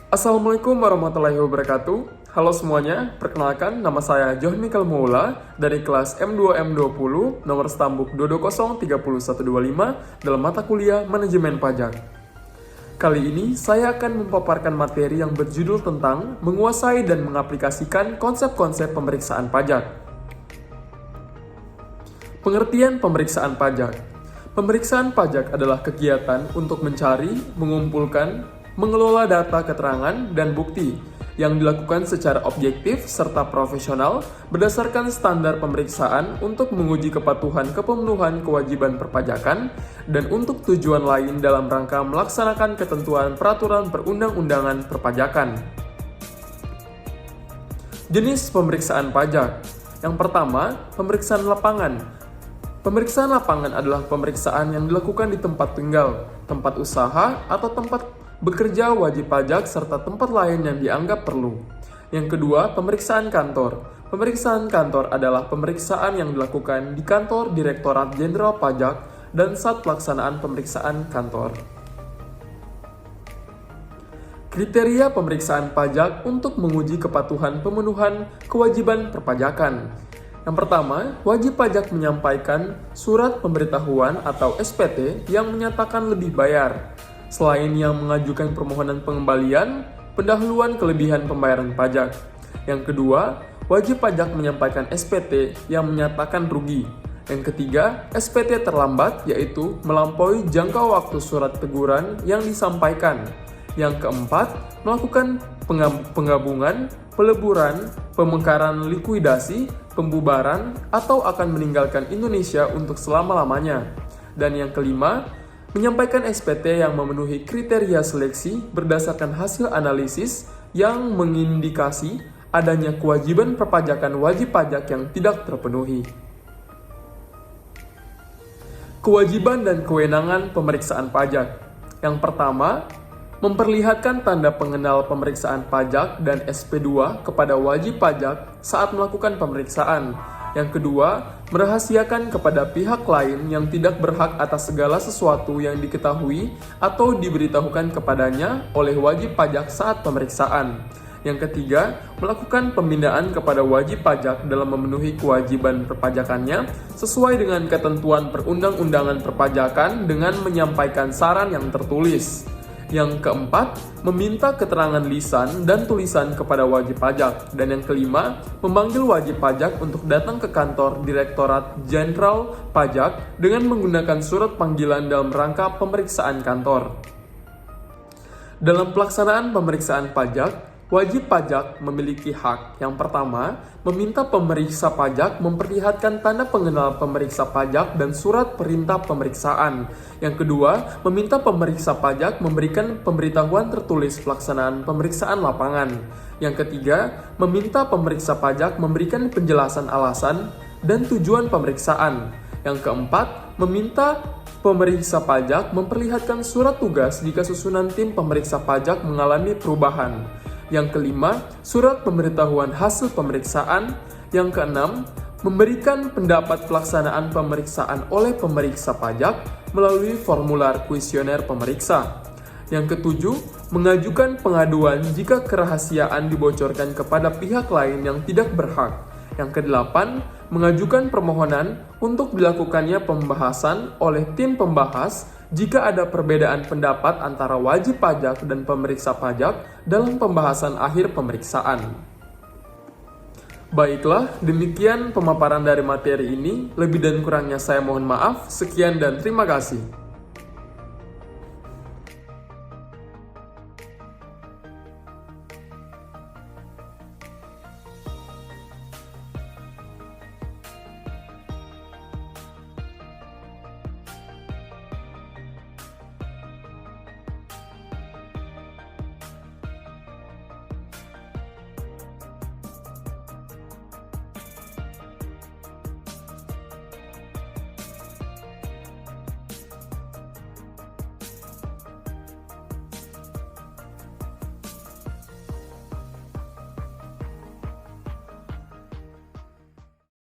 Assalamualaikum warahmatullahi wabarakatuh. Halo semuanya, perkenalkan nama saya Johan Mikal Moula dari kelas M2M20 nomor stambuk 2203125 dalam mata kuliah Manajemen Pajak. Kali ini saya akan memaparkan materi yang berjudul tentang menguasai dan mengaplikasikan konsep-konsep pemeriksaan pajak. Pengertian pemeriksaan pajak. Pemeriksaan pajak adalah kegiatan untuk mencari, mengumpulkan, mengelola data keterangan dan bukti yang dilakukan secara objektif serta profesional berdasarkan standar pemeriksaan untuk menguji kepatuhan kepemenuhan kewajiban perpajakan dan untuk tujuan lain dalam rangka melaksanakan ketentuan peraturan perundang-undangan perpajakan. Jenis pemeriksaan pajak. Yang pertama, pemeriksaan lapangan. Pemeriksaan lapangan adalah pemeriksaan yang dilakukan di tempat tinggal, tempat usaha, atau tempat bekerja wajib pajak serta tempat lain yang dianggap perlu. Yang kedua, pemeriksaan kantor. Pemeriksaan kantor adalah pemeriksaan yang dilakukan di kantor Direktorat Jenderal Pajak dan saat pelaksanaan pemeriksaan kantor. Kriteria pemeriksaan pajak untuk menguji kepatuhan pemenuhan kewajiban perpajakan. Yang pertama, wajib pajak menyampaikan surat pemberitahuan atau SPT yang menyatakan lebih bayar. Selain yang mengajukan permohonan pengembalian, pendahuluan kelebihan pembayaran pajak. Yang kedua, wajib pajak menyampaikan SPT yang menyatakan rugi. Yang ketiga, SPT terlambat yaitu melampaui jangka waktu surat teguran yang disampaikan. Yang keempat, melakukan penggabungan, peleburan, pemekaran likuidasi, pembubaran, atau akan meninggalkan Indonesia untuk selama-lamanya. Dan yang kelima, menyampaikan SPT yang memenuhi kriteria seleksi berdasarkan hasil analisis yang mengindikasi adanya kewajiban perpajakan wajib pajak yang tidak terpenuhi. Kewajiban dan kewenangan pemeriksaan pajak. Yang pertama, memperlihatkan tanda pengenal pemeriksaan pajak dan SP2 kepada wajib pajak saat melakukan pemeriksaan. Yang kedua, merahasiakan kepada pihak lain yang tidak berhak atas segala sesuatu yang diketahui atau diberitahukan kepadanya oleh wajib pajak saat pemeriksaan. Yang ketiga, melakukan pembinaan kepada wajib pajak dalam memenuhi kewajiban perpajakannya sesuai dengan ketentuan perundang-undangan perpajakan dengan menyampaikan saran yang tertulis. Yang keempat, meminta keterangan lisan dan tulisan kepada wajib pajak. Dan yang kelima, memanggil wajib pajak untuk datang ke kantor Direktorat Jenderal Pajak dengan menggunakan surat panggilan dalam rangka pemeriksaan kantor. Dalam pelaksanaan pemeriksaan pajak, wajib pajak memiliki hak. Yang pertama, meminta pemeriksa pajak memperlihatkan tanda pengenal pemeriksa pajak dan surat perintah pemeriksaan. Yang kedua, meminta pemeriksa pajak memberikan pemberitahuan tertulis pelaksanaan pemeriksaan lapangan. Yang ketiga, meminta pemeriksa pajak memberikan penjelasan alasan dan tujuan pemeriksaan. Yang keempat, meminta pemeriksa pajak memperlihatkan surat tugas jika susunan tim pemeriksa pajak mengalami perubahan. Yang kelima, surat pemberitahuan hasil pemeriksaan. Yang keenam, memberikan pendapat pelaksanaan pemeriksaan oleh pemeriksa pajak melalui formular kuesioner pemeriksa. Yang ketujuh, mengajukan pengaduan jika kerahasiaan dibocorkan kepada pihak lain yang tidak berhak. Yang kedelapan, mengajukan permohonan untuk dilakukannya pembahasan oleh tim pembahas jika ada perbedaan pendapat antara wajib pajak dan pemeriksa pajak dalam pembahasan akhir pemeriksaan. Baiklah, demikian pemaparan dari materi ini. Lebih dan kurangnya saya mohon maaf. Sekian dan terima kasih.